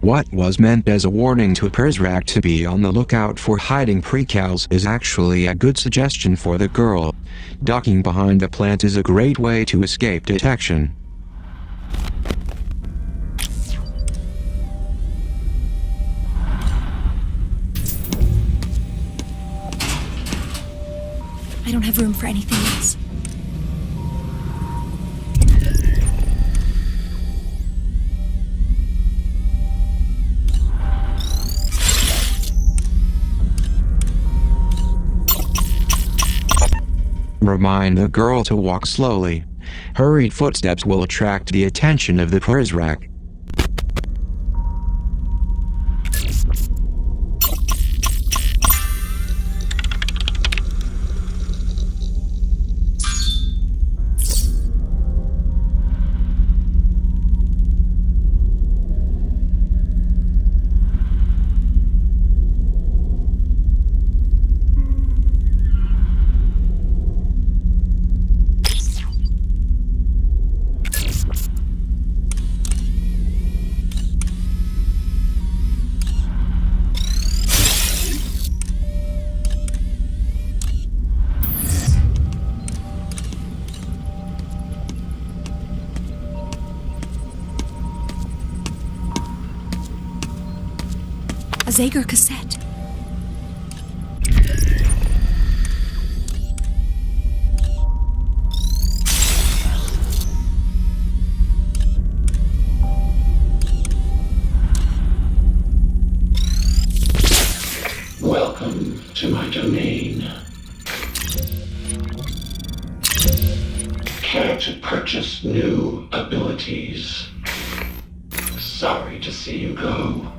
What was meant as a warning to Perzrak to be on the lookout for hiding precals is actually a good suggestion for the girl. Ducking behind the plant is a great way to escape detection. I don't have room for anything else. Remind the girl to walk slowly. Hurried footsteps will attract the attention of the Perzrak. A Zager cassette. Welcome to my domain. Care to purchase new abilities? Sorry to see you go.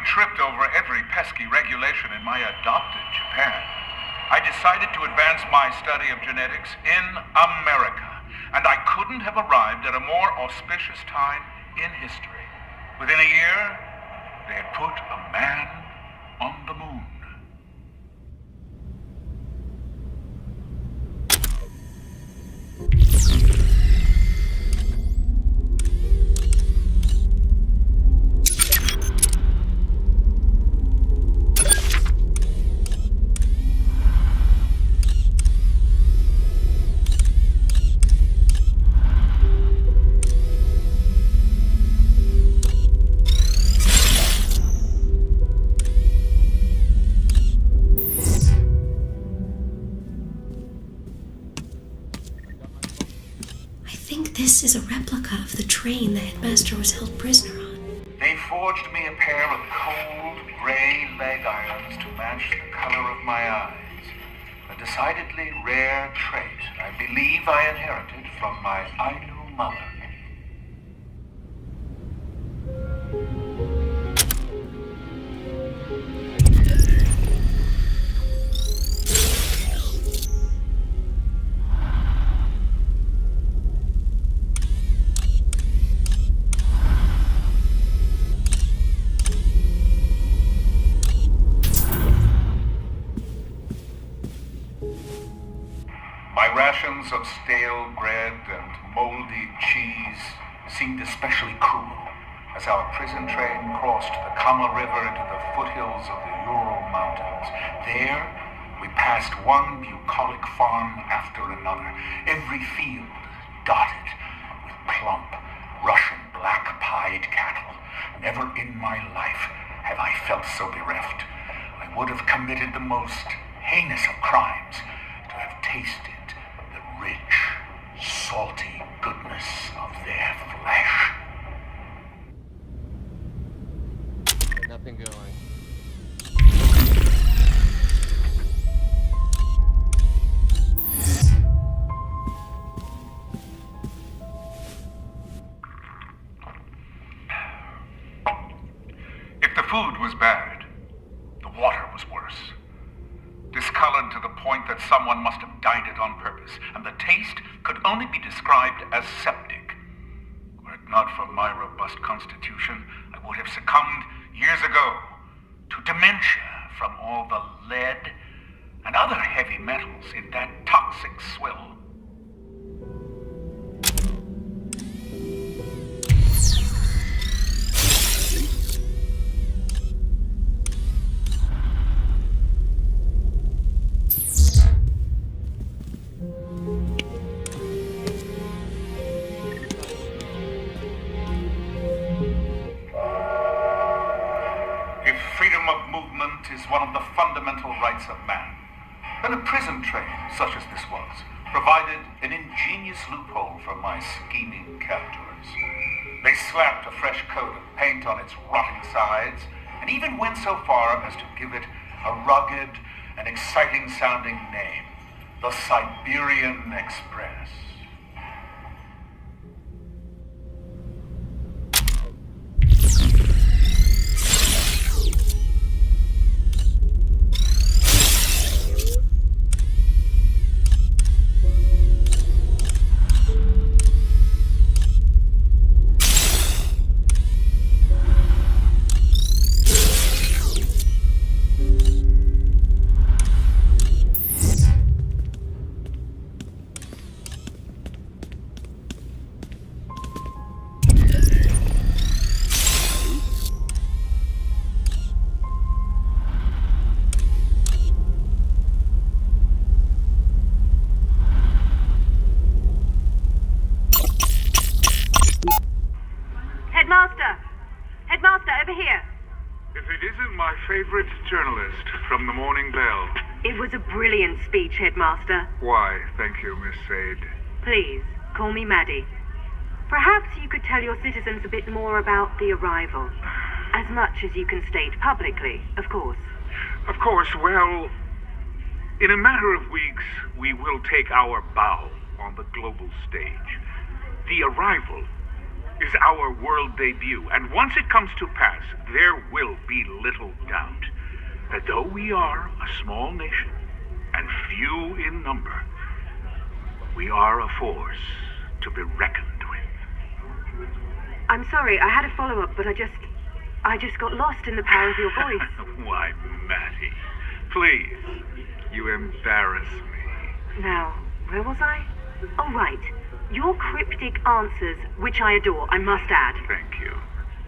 Tripped over every pesky regulation in my adopted Japan, I decided to advance my study of genetics in America, and I couldn't have arrived at a more auspicious time in history. Within a year, they had put a man on the moon. This is a replica of the train the headmaster was held prisoner on. They forged me a pair of cold, gray leg irons to match the color of my eyes. A decidedly rare trait I believe I inherited from my Ainu mother. My rations of stale bread and moldy cheese seemed especially cruel. as our prison train crossed the Kama River into the foothills of the Ural Mountains. There, we passed one bucolic farm after another, every field dotted with plump, Russian black-pied cattle. Never in my life have I felt so bereft. I would have committed the most heinous of crimes to have tasted the rich, salty goodness of their flesh. Nothing going. If the food was bad, the water was worse. Discolored to the point that someone must have dyed it on purpose, and the taste could only be described as septic. Were it not for my robust constitution, I would have succumbed years ago to dementia from all the lead and other heavy metals in that toxic swill. Is one of the fundamental rights of man. Then a prison train, such as this was, provided an ingenious loophole for my scheming captors. They slapped a fresh coat of paint on its rotting sides, and even went so far as to give it a rugged and exciting-sounding name, the Siberian Express. Headmaster, over here. If it isn't my favorite journalist from the Morning Bell. It was a brilliant speech, Headmaster. Why, thank you, Miss Sade. Please, call me Maddie. Perhaps you could tell your citizens a bit more about the arrival. As much as you can state publicly, of course. Of course, well, in a matter of weeks, we will take our bow on the global stage. The arrival is our world debut, and once it comes to pass, there will be little doubt that though we are a small nation and few in number, we are a force to be reckoned with. I'm sorry, I had a follow-up, but I just got lost in the power of your voice. Why, Matty, please, you embarrass me. Now, where was I? Oh, right. Your cryptic answers, which I adore, I must add. Thank you.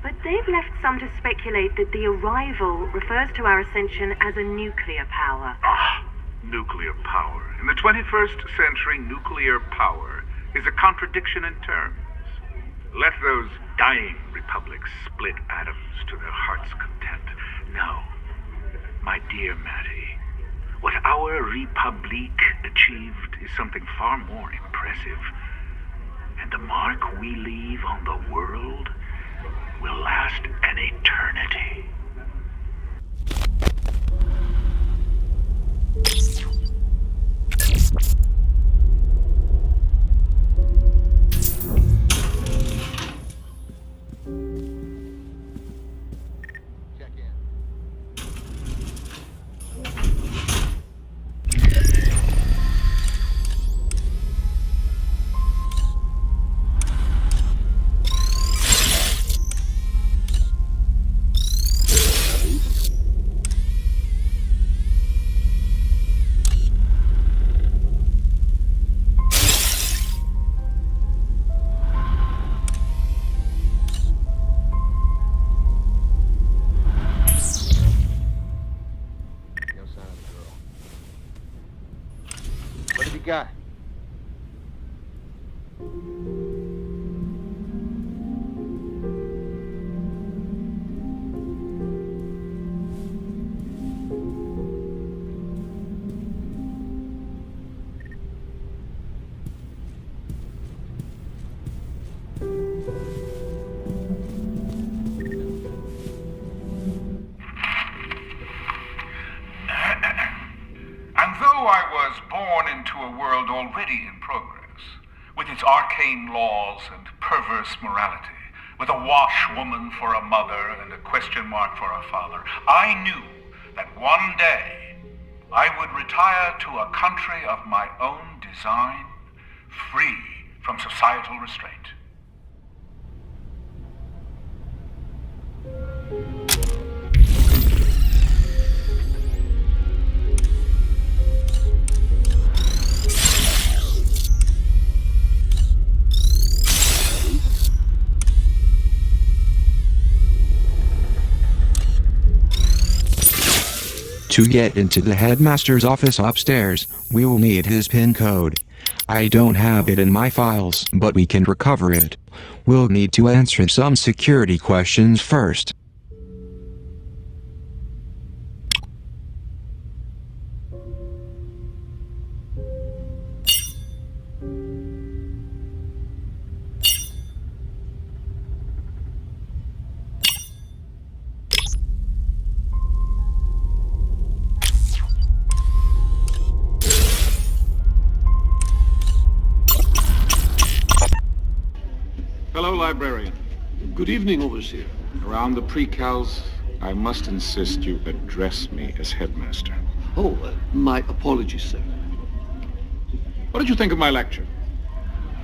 But they've left some to speculate that the arrival refers to our ascension as a nuclear power. Ah, nuclear power. In the 21st century, nuclear power is a contradiction in terms. Let those dying republics split atoms to their heart's content. No, my dear Matty, what our Republique achieved is something far more impressive. And the mark we leave on the world will last an eternity. Check in. got? And though I was born into a world already in progress, with its arcane laws and perverse morality, with a washwoman for a mother and a question mark for a father, I knew that one day I would retire to a country of my own design, free from societal restraint. To get into the headmaster's office upstairs, we will need his PIN code. I don't have it in my files, but we can recover it. We'll need to answer some security questions first. Hello, librarian. Good evening, Overseer. Around the precals, I must insist you address me as headmaster. Oh, my apologies, sir. What did you think of my lecture?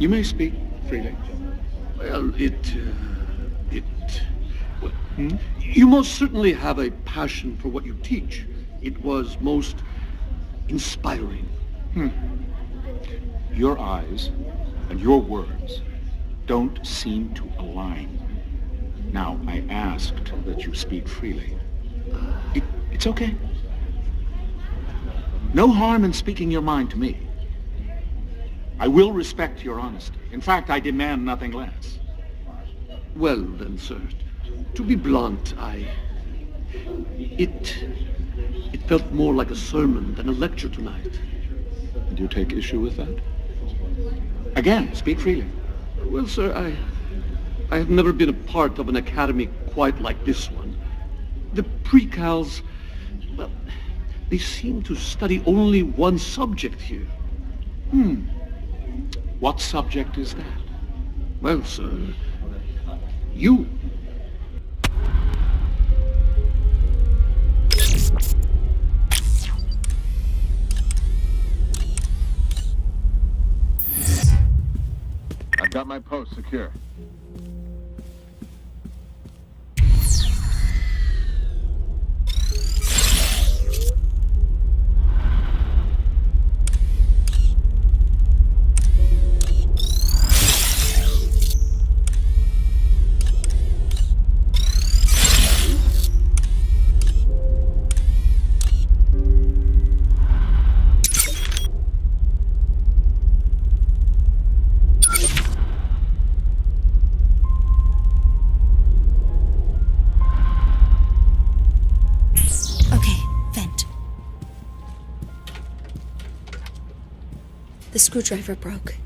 You may speak freely. Well, well, you most certainly have a passion for what you teach. It was most inspiring. Your eyes and your words don't seem to align. Now, I asked that you speak freely. It's okay. No harm in speaking your mind to me. I will respect your honesty. In fact, I demand nothing less. Well, then, sir, to be blunt, it felt more like a sermon than a lecture tonight. Do you take issue with that? Again, speak freely. Well, sir, I have never been a part of an academy quite like this one. The precals, well, they seem to study only one subject here. What subject is that? Well, sir, you. I've got my post secure. The screwdriver broke.